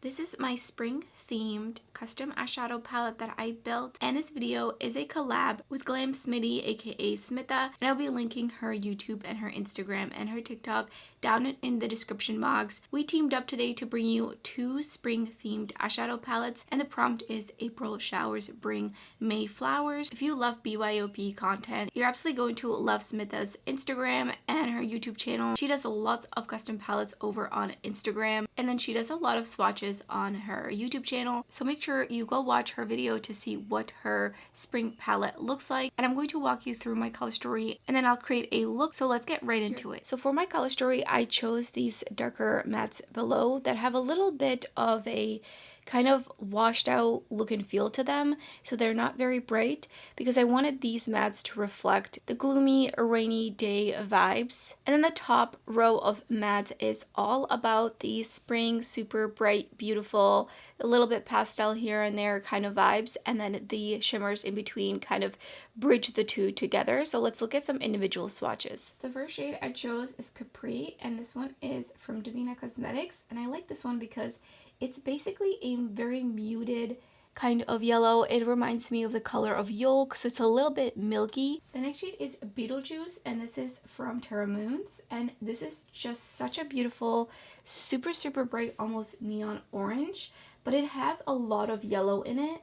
This is my spring themed custom eyeshadow palette that I built, and this video is a collab with Glamshop aka Smitha, and I'll be linking her YouTube and her Instagram and her TikTok down in the description box. We teamed up today to bring you 2 spring themed eyeshadow palettes, and the prompt is April showers bring May flowers. If you love BYOP content, you're absolutely going to love Smitha's Instagram and her YouTube channel. She does a lot of custom palettes over on Instagram, and then she does a lot of swatches on her YouTube channel, so make sure you go watch her video to see what her spring palette looks like. And I'm going to walk you through my color story and then I'll create a look, so let's get right into it. So for my color story, I chose these darker mattes below that have a little bit of a kind of washed out look and feel to them, so they're not very bright, because I wanted these mattes to reflect the gloomy rainy day vibes. And then the top row of mattes is all about the spring, super bright, beautiful, a little bit pastel here and there kind of vibes, and then the shimmers in between kind of bridge the two together. So let's look at some individual swatches. The first shade I chose is Capri, and this one is from Devinah Cosmetics, and I like this one because it's basically a very muted kind of yellow. It reminds me of the color of yolk, so it's a little bit milky. The next shade is Betelgeuse, and this is from Terra, and this is just such a beautiful, super bright, almost neon orange, but it has a lot of yellow in it.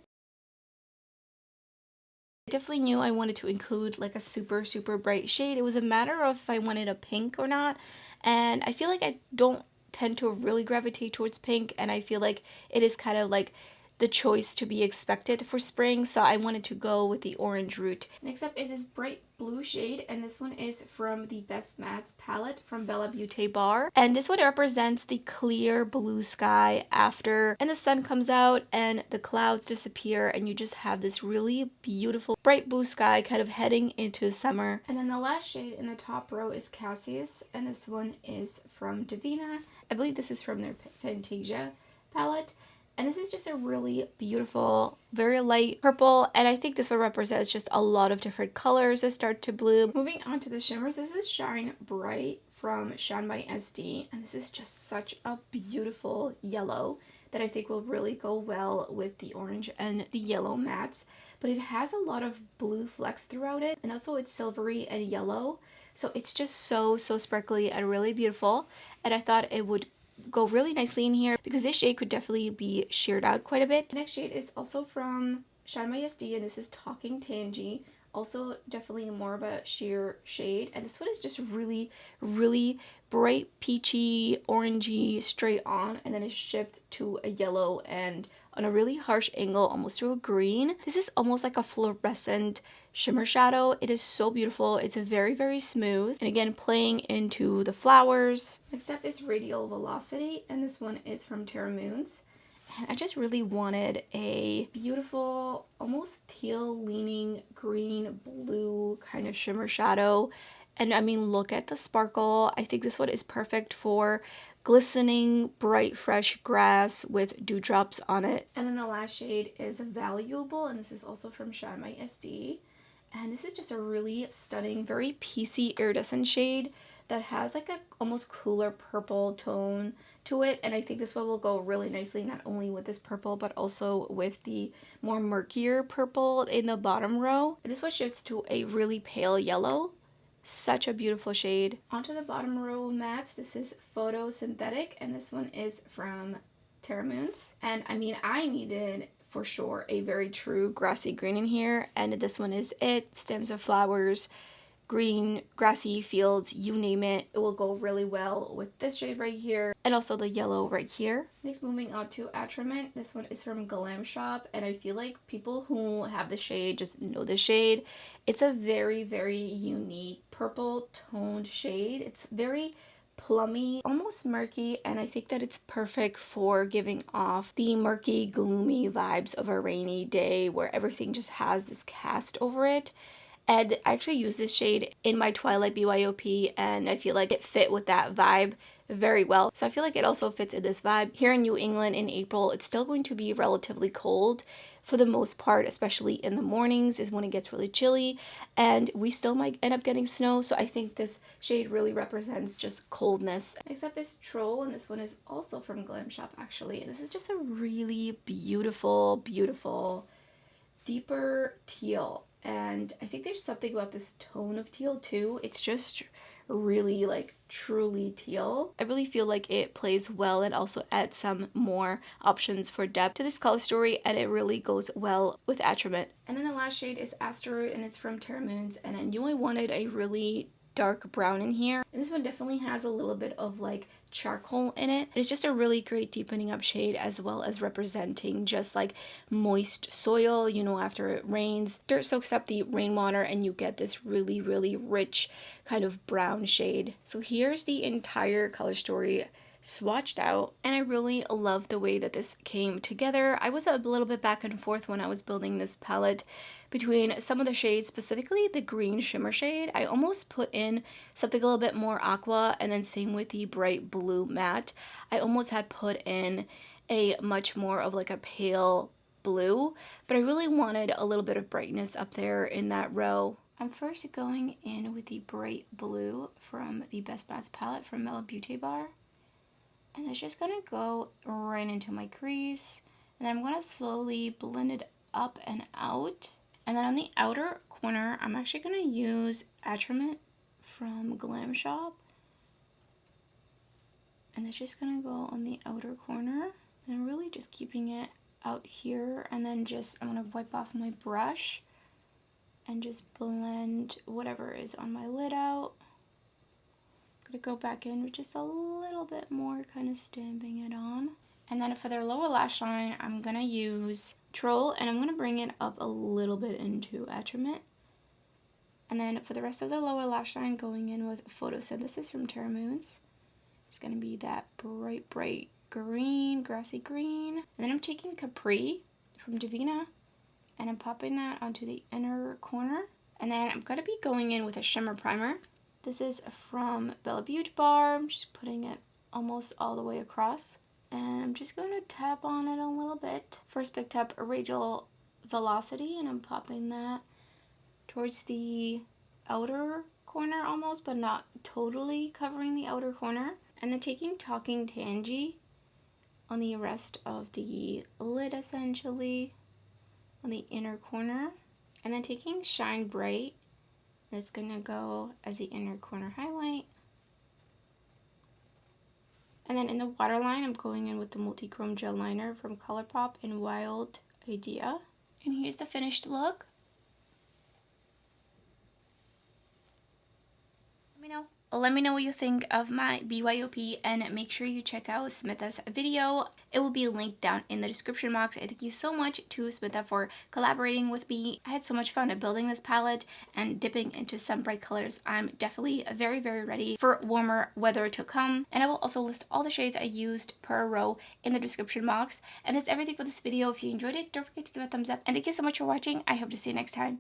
I definitely knew I wanted to include like a super bright shade. It was a matter of if I wanted a pink or not, and I feel like I don't tend to really gravitate towards pink, and I feel like it is kind of like the choice to be expected for spring, so I wanted to go with the orange route. Next up is this bright blue shade, and this one is from the Best Mattes palette from BellaBeauteBar, and this one represents the clear blue sky after and the sun comes out and the clouds disappear, and you just have this really beautiful bright blue sky kind of heading into summer. And then the last shade in the top row is Cassius, and this one is from Devinah. I believe this is from their Fantasia palette. And this is just a really beautiful, very light purple, and I think this one represents just a lot of different colors that start to bloom. Moving on to the shimmers, this is Shine Bright from ShineBySD, and this is just such a beautiful yellow that I think will really go well with the orange and the yellow mattes. But it has a lot of blue flecks throughout it, and also it's silvery and yellow, so it's just so sparkly and really beautiful, and I thought it would go really nicely in here because this shade could definitely be sheared out quite a bit. The next shade is also from ShineBySD, and this is Talking Tangie, also definitely more of a sheer shade, and this one is just really bright peachy orangey straight on, and then it shifts to a yellow and on a really harsh angle almost to a green. This is almost like a fluorescent shimmer shadow. It is so beautiful. It's very smooth, and again playing into the flowers. Next up is Radial Velocity, and this one is from Terra. And I just really wanted a beautiful, almost teal leaning green blue kind of shimmer shadow. And I mean, look at the sparkle. I think this one is perfect for glistening, bright, fresh grass with dewdrops on it. And then the last shade is Valuable, and this is also from ShineBySD. And this is just a really stunning, very piecey iridescent shade that has like a almost cooler purple tone to it, and I think this one will go really nicely not only with this purple but also with the more murkier purple in the bottom row. And this one shifts to a really pale yellow. Such a beautiful shade. Onto the bottom row of mattes, this is Photosynthetic, and this one is from Terra. And I mean, I needed for sure a very true grassy green in here, and this one is it. Stems of flowers, green, grassy fields, you name it. It will go really well with this shade right here and also the yellow right here. Next, moving on to Atrament. This one is from Glamshop, and I feel like people who have the shade just know the shade. It's a very unique purple toned shade. It's very plummy, almost murky, and I think that it's perfect for giving off the murky, gloomy vibes of a rainy day where everything just has this cast over it. And I actually use this shade in my Twilight BYOP, and I feel like it fit with that vibe very well. So I feel like it also fits in this vibe. Here in New England in April, it's still going to be relatively cold for the most part, especially in the mornings is when it gets really chilly, and we still might end up getting snow. So I think this shade really represents just coldness. Next up is Troll, and this one is also from Glamshop actually. And this is just a really beautiful, beautiful deeper teal. And I think there's something about this tone of teal too. It's just really like truly teal. I really feel like it plays well and also adds some more options for depth to this color story, and it really goes well with Atrament. And then the last shade is Asteroid, and it's from Terra, and I knew I wanted a really dark brown in here, and this one definitely has a little bit of like charcoal in it. It's just a really great deepening up shade, as well as representing just like moist soil, you know, after it rains. Dirt soaks up the rainwater and you get this really, really rich kind of brown shade. So here's the entire color story swatched out, and I really love the way that this came together. I was a little bit back and forth when I was building this palette between some of the shades, specifically the green shimmer shade. I almost put in something a little bit more aqua, and then same with the bright blue matte. I almost had put in a much more of like a pale blue, but I really wanted a little bit of brightness up there in that row. I'm first going in with the bright blue from the Best Bats palette from BellaBeauteBar. And it's just gonna go right into my crease. And then I'm gonna slowly blend it up and out. And then on the outer corner, I'm actually gonna use Atrament from Glamshop. And it's just gonna go on the outer corner. And I'm really just keeping it out here. And then I'm gonna wipe off my brush and just blend whatever is on my lid out. Gonna go back in with just a little bit more, kind of stamping it on. And then for their lower lash line, I'm gonna use Troll, and I'm gonna bring it up a little bit into Atrament. And then for the rest of the lower lash line, going in with Photosynthesis from Terra. It's gonna be that bright, bright green, grassy green. And then I'm taking Capri from Devinah, and I'm popping that onto the inner corner. And then I'm gonna be going in with a shimmer primer. This is from BellaBeauteBar. I'm just putting it almost all the way across. And I'm just going to tap on it a little bit. First picked up a Radial Velocity, and I'm popping that towards the outer corner almost, but not totally covering the outer corner. And then taking Talking Tangie on the rest of the lid, essentially, on the inner corner. And then taking Shine Bright, that's gonna go as the inner corner highlight. And then in the waterline, I'm going in with the Multichrome Gel Liner from Colourpop in Wild Idea. And here's the finished look. Let me know what you think of my BYOP, and make sure you check out Smitha's video. It will be linked down in the description box. And thank you so much to Smitha for collaborating with me. I had so much fun at building this palette and dipping into some bright colors. I'm definitely very, very ready for warmer weather to come. And I will also list all the shades I used per row in the description box. And that's everything for this video. If you enjoyed it, don't forget to give it a thumbs up. And thank you so much for watching. I hope to see you next time.